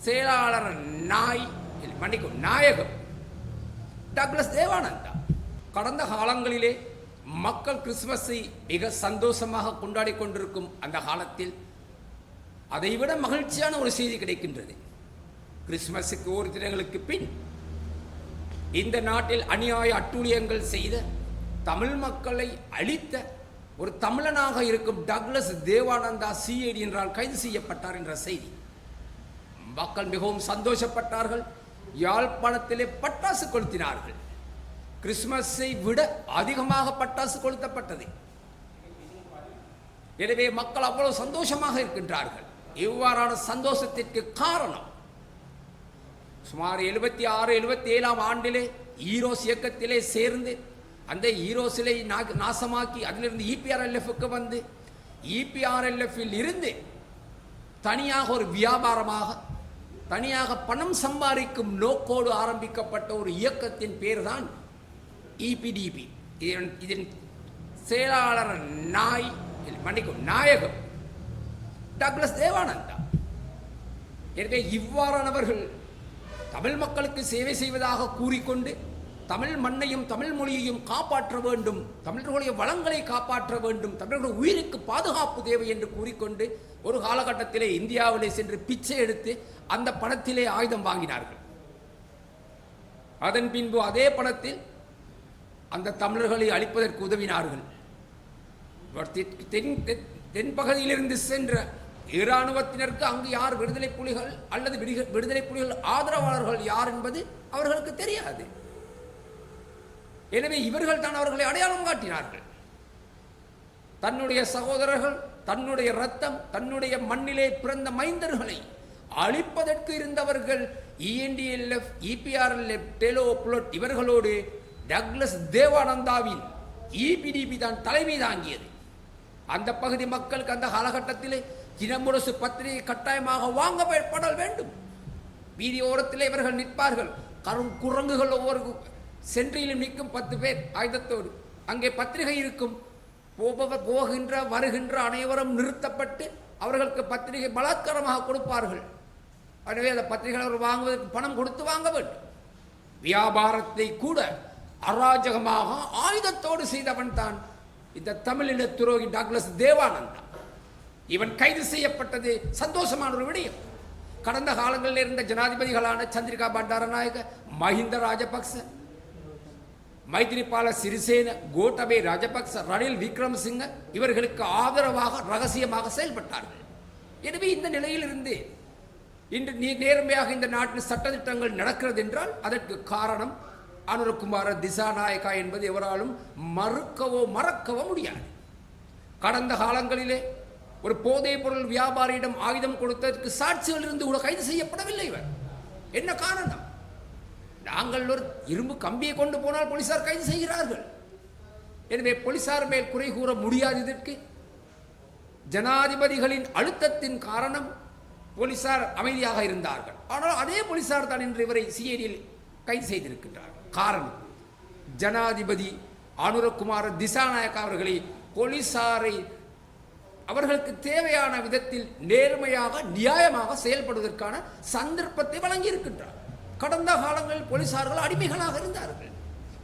செயலாளர் நாயகம் டக்ளஸ் தேவானந்தா கடந்த காலங்களிலே மக்கள் கிறிஸ்துமஸை மிக சந்தோஷமாக கொண்டாடி கொண்டிருக்கும் அந்த காலத்தில் அதைவிட மகிழ்ச்சியான ஒரு செய்தி கிடைக்கின்றது. கிறிஸ்துமஸுக்கு ஒரு தினங்களுக்கு பின் இந்த நாட்டில் அநியாய அட்டூழியங்கள் செய்த தமிழ் மக்களை அழித்த ஒரு தமிழனாக இருக்கும் டக்ளஸ் தேவானந்தா சிஐடி என்றால் கைது செய்யப்பட்டார் என்ற செய்தி மக்கள் மிகவும் சந்தோஷப்பட்டார்கள். யாழ்ப்பாணத்திலே பட்டாசு கொளுத்தினார்கள். கிறிஸ்துமஸை விட அதிகமாக பட்டாசு கொளுத்தப்பட்டது. எனவே மக்கள் அவ்வளவு சந்தோஷமாக இருக்கின்றார்கள். இவ்வாறான சந்தோஷத்திற்கு காரணம் சுமார் 76-77 ஆண்டிலே ஈரோஸ் இயக்கத்திலே சேர்ந்து அந்த ஈரோஸிலே நாசமாக்கி அதிலிருந்து இபிஆர்எல்எஃப்க்கு வந்து இபிஆர்எல்எஃப்பில் இருந்து தனியாக ஒரு வியாபாரமாக தனியாக பணம் சம்பாதிக்கும் நோக்கோடு ஆரம்பிக்கப்பட்ட ஒரு இயக்கத்தின் பேர் தான் இபிடிபி. இதன் செயலாளர் நாயகம் டக்ளஸ் தேவானந்தா. எனவே இவ்வாறானவர்கள் தமிழ் மக்களுக்கு சேவை செய்வதாக கூறிக்கொண்டு தமிழ் மண்ணையும் தமிழ் மொழியையும் காப்பாற்ற வேண்டும், தமிழர்களுடைய வளங்களை காப்பாற்ற வேண்டும், தமிழர்களுடைய உயிருக்கு பாதுகாப்பு தேவை என்று கூறிக்கொண்டு ஒரு காலகட்டத்திலே இந்தியாவிலே சென்று பிச்சை எடுத்து அந்த பணத்திலே ஆயுதம் வாங்கினார்கள். அதன் பின்பு அதே பணத்தில் அந்த தமிழர்களை அழிப்பதற்கு உதவினார்கள். தென்பகுதியிலிருந்து சென்ற இராணுவத்தினருக்கு அங்கு யார் விடுதலை புலிகள் அல்லது விடுதலை புலிகள் ஆதரவாளர்கள் யார் என்பது அவர்களுக்கு தெரியாது. எனவே இவர்கள் தான் அவர்களை அடையாளம் காட்டினார்கள். தன்னுடைய சகோதரர்கள், தன்னுடைய இரத்தம், தன்னுடைய மண்ணிலே பிறந்த மைந்தர்களை அழிப்பதற்கு இருந்தவர்கள் இஎன்டிஎல்எஃப், இபிஆர்எல்எஃப், டெலோ புலட் இவர்களோடு டக்ளஸ் தேவானந்தாவின் இபிடிபி தான் தலைமை தாங்கியது. அந்த பகுதி மக்களுக்கு அந்த காலகட்டத்திலே தினமுரசு பத்திரிகை கட்டாயமாக வாங்கப்பட வேண்டும். வீதி ஓரத்திலே இவர்கள் நிற்பார்கள். குரங்குகள் ஒவ்வொரு சென்றியிலும் நிற்கும் 10 பேர் ஆயுதத்தோடு. அங்கே பத்திரிகை இருக்கும். போகின்ற வருகின்ற அனைவரும் நிறுத்தப்பட்டு அவர்களுக்கு பத்திரிகை பலாத்காரமாக கொடுப்பார்கள். எனவே அந்த பத்திரிகைகள் வாங்குவதற்கு பணம் கொடுத்து வாங்க வேண்டும். வியாபாரத்தை கூட அராஜகமாக ஆயுதத்தோடு செய்தவன் தான் இந்த தமிழின துரோகி டக்ளஸ் தேவானந்தா. இவன் கைது செய்யப்பட்டது சந்தோஷமான ஒரு விடயம். கடந்த காலங்களில் இருந்த ஜனாதிபதிகளான சந்திரிகா பண்டாரநாயக, மஹிந்த ராஜபக்ச, மைத்ரிபால சிறிசேன, கோட்டபே ராஜபக்ச, ரணில் விக்ரமசிங்க இவர்களுக்கு ஆதரவாக ரகசியமாக செயல்பட்டார்கள். எனவே இந்த நிலையில் இருந்து இன்று நேர்மையாக இந்த நாட்டில் சட்டத்திட்டங்கள் நடக்கிறது என்றால் அதற்கு காரணம் அனுரகுமார திசாநாயக்கா என்பது எவராலும் மறக்கவோ முடியாது. கடந்த காலங்களிலே ஒரு போதைப் பொருள் வியாபாரியிடம் ஆயுதம் கொடுத்ததற்கு சாட்சிகள் இருந்து கூட கைது செய்யப்படவில்லை. இவர் என்ன காரணம்? நாங்கள் ஒரு இரும்பு கம்பியை கொண்டு போனால் போலீசார் கைது செய்கிறார்கள். எனவே போலீசார் மேல் குறை கூற முடியாது. இதற்கு ஜனாதிபதிகளின் அழுத்தத்தின் காரணம் போலீசார் அமைதியாக இருந்தார்கள். ஆனால் அதே போலீசார் தான் இன்று இவரை சிஐடியில் கைது செய்திருக்கின்றார்கள். காரணம், ஜனாதிபதி அனுரகுமார திசாநாயக்கா அவர்களை போலீசாரை அவர்களுக்கு தேவையான விதத்தில் நேர்மையாக நியாயமாக செயல்படுவதற்கான சந்தர்ப்பத்தை வழங்கி இருக்கின்றார். கடந்த காலங்களில் போலீசார்கள் அடிமைகளாக இருந்தார்கள்.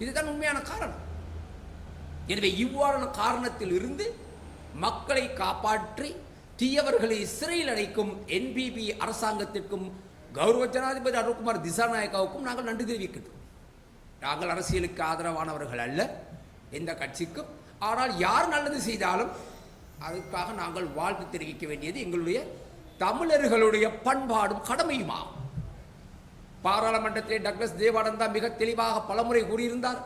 இதுதான் உண்மையான காரணம். எனவே இவ்வாறான காரணத்தில் இருந்து மக்களை காப்பாற்றி தீயவர்களை சிறையில் அடைக்கும் என்பிபி அரசாங்கத்திற்கும் கௌரவ ஜனாதிபதி அனுரகுமார் திசாநாயக்காவுக்கும் நாங்கள் நன்றி தெரிவிக்கின்றோம். நாங்கள் அரசியலுக்கு ஆதரவானவர்கள் அல்ல, எந்த கட்சிக்கும். ஆனால் யார் நல்லது செய்தாலும் அதுக்காக நாங்கள் வாழ்த்து தெரிவிக்க வேண்டியது எங்களுடைய தமிழர்களுடைய பண்பாடும் கடமையுமாகும். பாராளுமன்றத்திலே டக்ளஸ் தேவானந்தா மிக தெளிவாக பலமுறை கூறியிருந்தார்.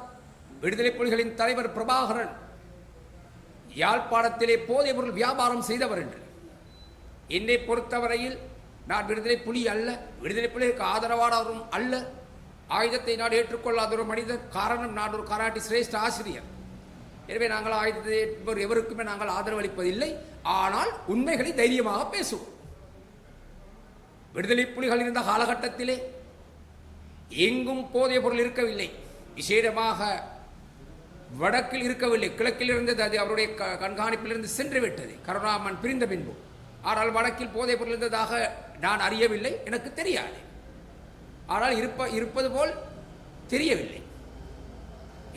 விடுதலை புலிகளின் தலைவர் பிரபாகரன் யாழ்ப்பாணத்திலே போதைப் பொருள் வியாபாரம் செய்தவர் என்று. என்னை பொறுத்தவரையில் நான் விடுதலை புலி அல்ல, விடுதலை புலிகளுக்கு ஆதரவானவரும் அல்ல, ஆயுதத்தை நான் ஏற்றுக்கொள்ளாத ஒரு மனிதர். காரணம், நான் ஒரு கராட்டி சிரேஷ்ட ஆசிரியர். எனவே நாங்கள் ஆயுதத்தை ஏற்பவர் எவருக்குமே நாங்கள் ஆதரவளிப்பதில்லை. ஆனால் உண்மைகளை தைரியமாக பேசுவோம். விடுதலை புலிகள் இருந்த காலகட்டத்திலே எங்கும் போதைய பொருள் இருக்கவில்லை. விசேடமாக வடக்கில் இருக்கவில்லை, கிழக்கில் இருந்தது. அது அவருடைய கண்காணிப்பிலிருந்து சென்று விட்டது கருணாமன் பிரிந்த பின்பு. ஆனால் வடக்கில் போதைப் பொருள் இருந்ததாக நான் அறியவில்லை, எனக்கு தெரியாது. ஆனால் இருப்பது போல் தெரியவில்லை.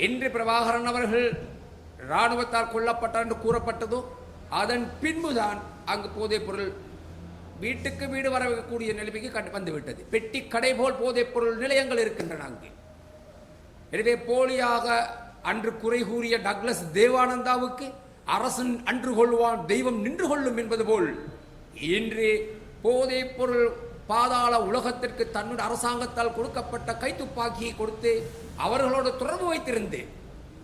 என்று பிரபாகரன் அவர்கள் இராணுவத்தால் கொல்லப்பட்டார் என்று கூறப்பட்டதோ அதன் பின்புதான் அங்கு போதைப் பொருள் வீட்டுக்கு வீடு வரக்கூடிய நிலைமைக்கு வந்துவிட்டது. பெட்டி கடை போல் போதைப் பொருள் நிலையங்கள் இருக்கின்றன அங்கு. எனவே போலியாக அன்று குறை கூறிய டக்ளஸ் தேவானந்தாவுக்கு அரசன் அன்று கொள்வான், தெய்வம் நின்று கொள்ளும் என்பது போல் இன்று போதைப் பொருள் பாதாள உலகத்திற்கு தன்னுடைய அரசாங்கத்தால் கொடுக்கப்பட்ட கைத்துப்பாக்கியை கொடுத்து அவர்களோடு தொடர்பு வைத்திருந்து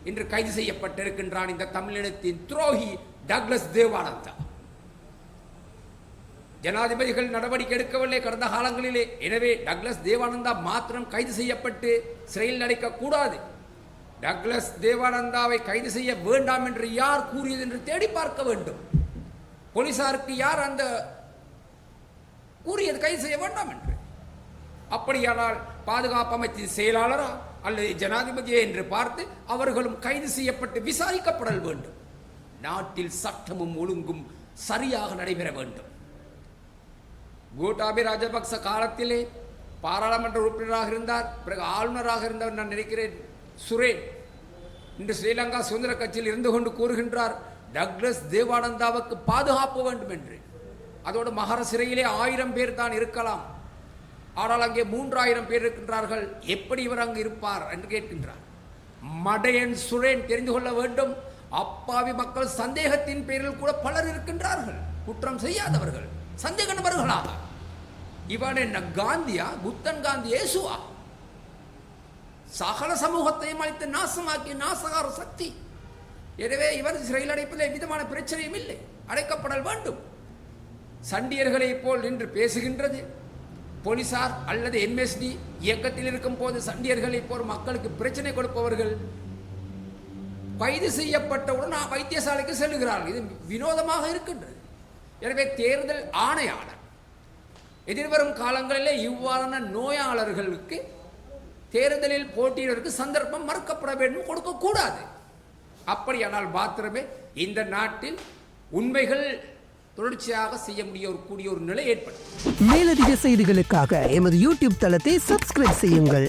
இன்று கைது செய்யப்பட்டிருக்கின்றான் இந்த தமிழினத்தின் துரோகி டக்ளஸ் தேவானந்தா. ஜனாதிபதிகள் நடவடிக்கை எடுக்கவில்லை கடந்த காலங்களிலே. எனவே டக்ளஸ் தேவானந்தா மாத்திரம் கைது செய்யப்பட்டு சிறையில் அடைக்கக்கூடாது. டக்ளஸ் தேவானந்தாவை கைது செய்ய வேண்டாம் என்று யார் கூறியது என்று தேடி பார்க்க வேண்டும். போலீசாருக்கு யார் அந்த கூறியது கைது செய்ய வேண்டாம் என்று? அப்படியானால் பாதுகாப்பு அமைச்சின் செயலாளரா அல்லது ஜனாதிபதியே என்று பார்த்து அவர்களும் கைது செய்யப்பட்டு விசாரிக்கப்படல் வேண்டும். நாட்டில் சட்டமும் ஒழுங்கும் சரியாக நடைபெற வேண்டும். கோட்டாபய ராஜபக்ச காலத்திலே பாராளுமன்ற உறுப்பினராக இருந்தார், பிறகு ஆளுநராக இருந்தவர் நான் நினைக்கிறேன் சுரேன். இன்று ஸ்ரீலங்கா சுதந்திர கட்சியில் இருந்து கொண்டு கூறுகின்றார் டக்ளஸ் தேவானந்தாவுக்கு பாதுகாப்பு வேண்டும் என்று. அதோடு மகர சிறையிலே 1000 பேர் தான் இருக்கலாம், ஆனால் அங்கே 3000 பேர் இருக்கின்றார்கள். எப்படி இவர் அங்கு இருப்பார் என்று கேட்கின்றார். மடையன் சுரேன் தெரிந்து கொள்ள வேண்டும். அப்பாவி மக்கள் சந்தேகத்தின் பேரில் கூட பலர் இருக்கின்றார்கள், குற்றம் செய்யாதவர்கள், சந்தேக நபர்களாக. இவன் என்ன காந்தியா, புத்தன் காந்தி, இயேசுவா? சகல சமூகத்தையும் அழித்து நாசமாக்கி நாசகார சக்தி. எனவே இவர் சிறையில் அடைப்பதில் எவ்விதமான பிரச்சனையும் இல்லை, அடைக்கப்படல் வேண்டும். சண்டியர்களை போல் நின்று பேசுகின்றது போலீசார் அல்லது எம்எஸ்டி இயக்கத்தில் இருக்கும் போது சண்டியர்களை போல் மக்களுக்கு பிரச்சனை கொடுப்பவர்கள் கைது செய்யப்பட்டவுடன் வைத்தியசாலைக்கு செல்லுகிறார்கள். இது வினோதமாக இருக்கின்றது. எனவே தேர்தல் ஆணையாளர் எதிர்வரும் காலங்களிலே இவ்வாறான நோயாளர்களுக்கு தேர்தலில் போட்டியிடுவதற்கு சந்தர்ப்பம் மறுக்கப்பட வேண்டும், கொடுக்கக்கூடாது. அப்படியானால் மாத்திரமே இந்த நாட்டில் உண்மைகள் தொடர்ச்சியாக செய்ய கூடிய ஒரு நிலை ஏற்படும். மேலதிக செய்திகளுக்காக எமது யூடியூப் தளத்தை சப்ஸ்கிரைப் செய்யுங்கள்.